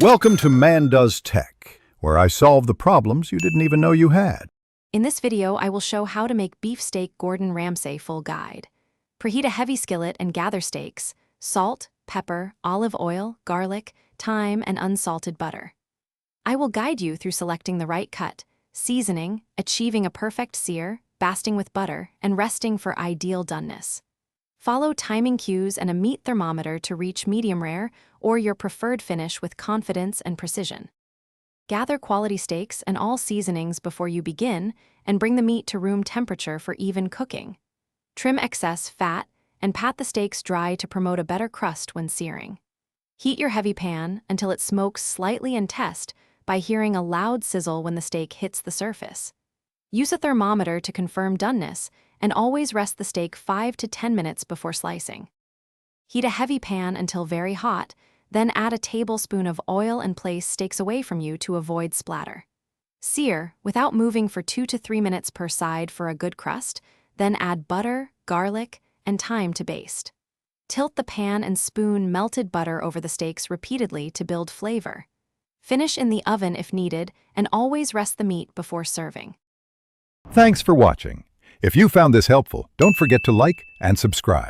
Welcome to Man Does Tech, where I solve the problems you didn't even know you had. In this video, I will show how to make beefsteak Gordon Ramsay full guide. Preheat a heavy skillet and gather steaks, salt, pepper, olive oil, garlic, thyme, and unsalted butter. I will guide you through selecting the right cut, seasoning, achieving a perfect sear, basting with butter, and resting for ideal doneness. Follow timing cues and a meat thermometer to reach medium rare or your preferred finish with confidence and precision. Gather quality steaks and all seasonings before you begin and bring the meat to room temperature for even cooking. Trim excess fat and pat the steaks dry to promote a better crust when searing. Heat your heavy pan until it smokes slightly and test by hearing a loud sizzle when the steak hits the surface. Use a thermometer to confirm doneness and always rest the steak 5 to 10 minutes before slicing. Heat a heavy pan until very hot, then add a tablespoon of oil and place steaks away from you to avoid splatter. Sear without moving for 2 to 3 minutes per side for a good crust, then add butter, garlic, and thyme to baste. Tilt the pan and spoon melted butter over the steaks repeatedly to build flavor. Finish in the oven if needed, and always rest the meat before serving. Thanks for watching. If you found this helpful, don't forget to like and subscribe.